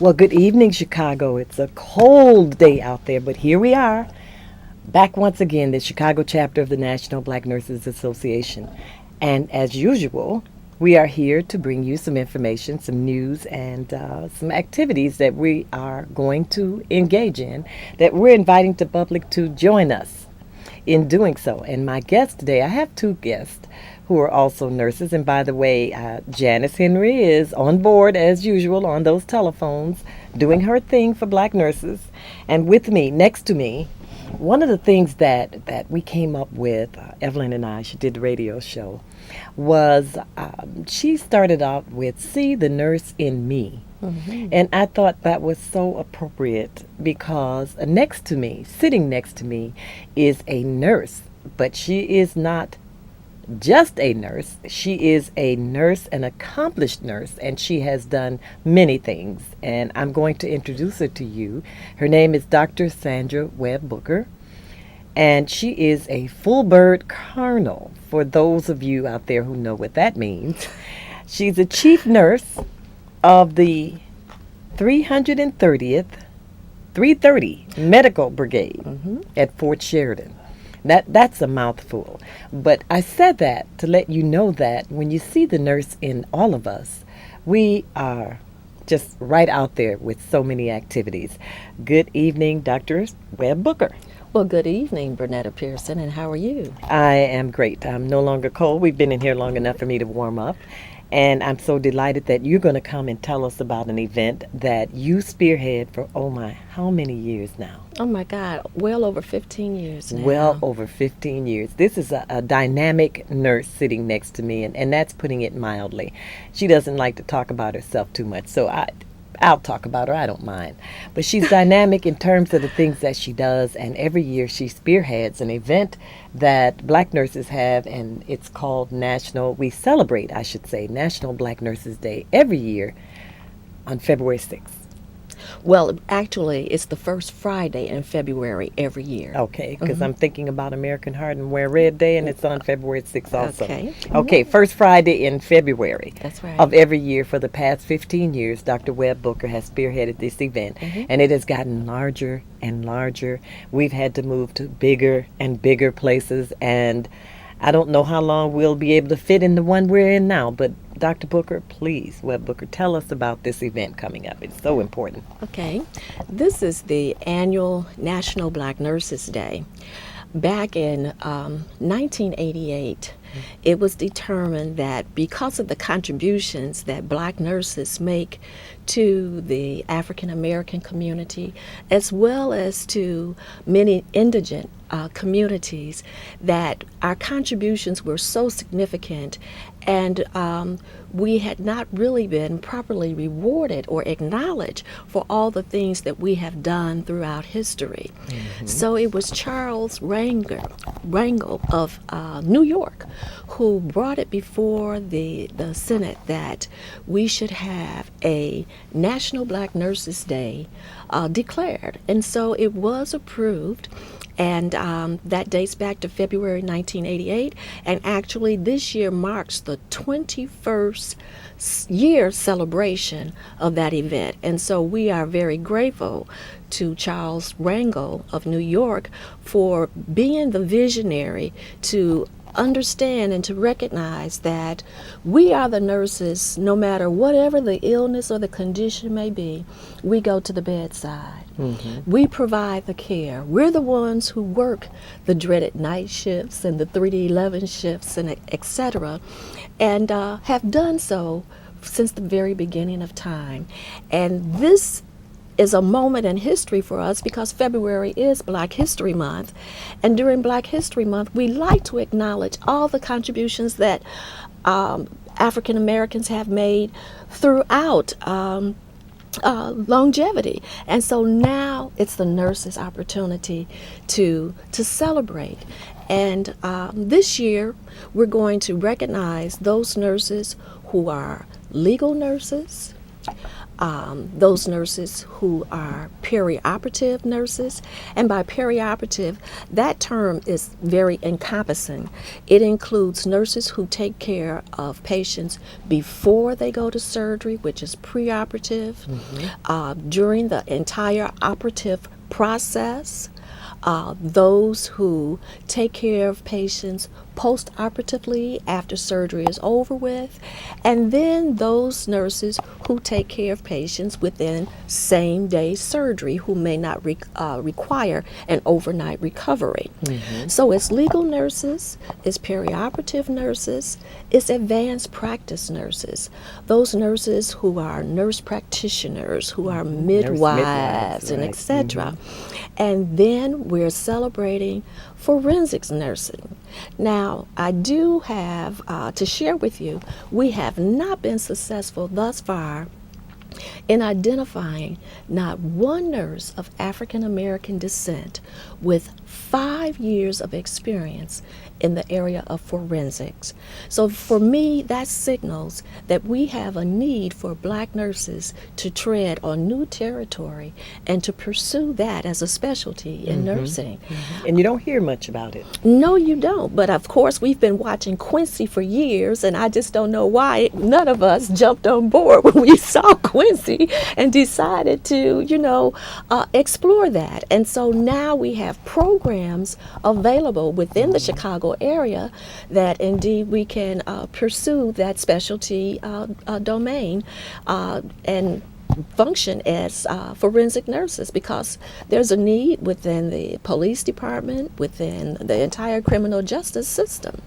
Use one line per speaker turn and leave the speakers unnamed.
Well, good evening, Chicago. It's a cold day out there, but here we are, back once again, the Chicago chapter of the National Black Nurses Association. And as usual, we are here to bring you some information, some news, and some activities that we are going to engage in, that we're inviting the public to join us in doing so. And my guest today, I have two guests who are also nurses. And by the way, Janice Henry is on board as usual on those telephones, doing her thing for black nurses. And with me, next to me, one of the things that we came up with, Evelyn and I, she did the radio show, was she started out with "See the Nurse in Me." And I thought that was so appropriate because next to me, sitting next to me, is a nurse, but she is not just a nurse. She is a nurse, an accomplished nurse, and she has done many things. And I'm going to introduce her to you. Her name is Dr. Sandra Webb Booker, and she is a full bird colonel, for those of you out there who know what that means. She's a chief nurse of the 330 Medical Brigade at Fort Sheridan. That's a mouthful. But I said that to let you know that when you see the nurse in all of us, we are just right out there with so many activities. Good evening, Dr. Webb Booker.
Well, good evening, Bernetta Pearson, and how are you?
I am great. I'm no longer cold. We've been in here long enough for me to warm up. And I'm so delighted that you're going to come and tell us about an event that you spearhead for, oh my, how many years now?
Oh my God, well over 15 years now.
Well over 15 years. This is a dynamic nurse sitting next to me, and that's putting it mildly. She doesn't like to talk about herself too much, so I'll talk about her. I don't mind. But she's dynamic in terms of the things that she does, and every year she spearheads an event that black nurses have, and it's called we celebrate, I should say, National Black Nurses Day every year on February 6th.
Well, actually, it's the first Friday in February every year.
Okay, because I'm thinking about American Heart and Wear Red Day, and it's on February 6th also.
Okay.
Okay, first Friday in February.
That's right.
Of every year for the past 15 years, Dr. Webb Booker has spearheaded this event, and it has gotten larger and larger. We've had to move to bigger and bigger places, and I don't know how long we'll be able to fit in the one we're in now, but Dr. Booker, please, Webb Booker, tell us about this event coming up. It's so important.
Okay. This is the annual National Black Nurses Day. Back in 1988, it was determined that because of the contributions that black nurses make to the African American community, as well as to many indigent communities, that our contributions were so significant, and we had not really been properly rewarded or acknowledged for all the things that we have done throughout history. So it was Charles Rangel of New York who brought it before the Senate that we should have a National Black Nurses Day declared. And so it was approved. And that dates back to February 1988. And actually, this year marks the 21st year celebration of that event. And so we are very grateful to Charles Rangel of New York for being the visionary to understand and to recognize that we are the nurses, no matter whatever the illness or the condition may be, we go to the bedside. We provide the care. We're the ones who work the dreaded night shifts and the 3 to 11 shifts and etc. and have done so since the very beginning of time. And this is a moment in history for us because February is Black History Month. And during Black History Month, we like to acknowledge all the contributions that African Americans have made throughout longevity. And so now it's the nurses' opportunity to celebrate. And this year, we're going to recognize those nurses who are legal nurses, those nurses who are perioperative nurses. And by perioperative, that term is very encompassing. It includes nurses who take care of patients before they go to surgery, which is preoperative, during the entire operative process, those who take care of patients post-operatively after surgery is over with, and then those nurses who take care of patients within same-day surgery who may not require an overnight recovery. So it's legal nurses, it's perioperative nurses, it's advanced practice nurses, those nurses who are nurse practitioners, who are midwives, and
right.
etc. And then we're celebrating forensics nursing. Now, I do have to share with you, we have not been successful thus far in identifying not one nurse of African American descent with 5 years of experience in the area of forensics. So for me, that signals that we have a need for black nurses to tread on new territory and to pursue that as a specialty in nursing.
And you don't hear much about it.
No, you don't. But of course, we've been watching Quincy for years, and I just don't know why none of us jumped on board when we saw Quincy and decided to, explore that. And so now we have programs available within the Chicago area that indeed we can pursue that specialty domain and function as forensic nurses, because there's a need within the police department, within the entire criminal justice system.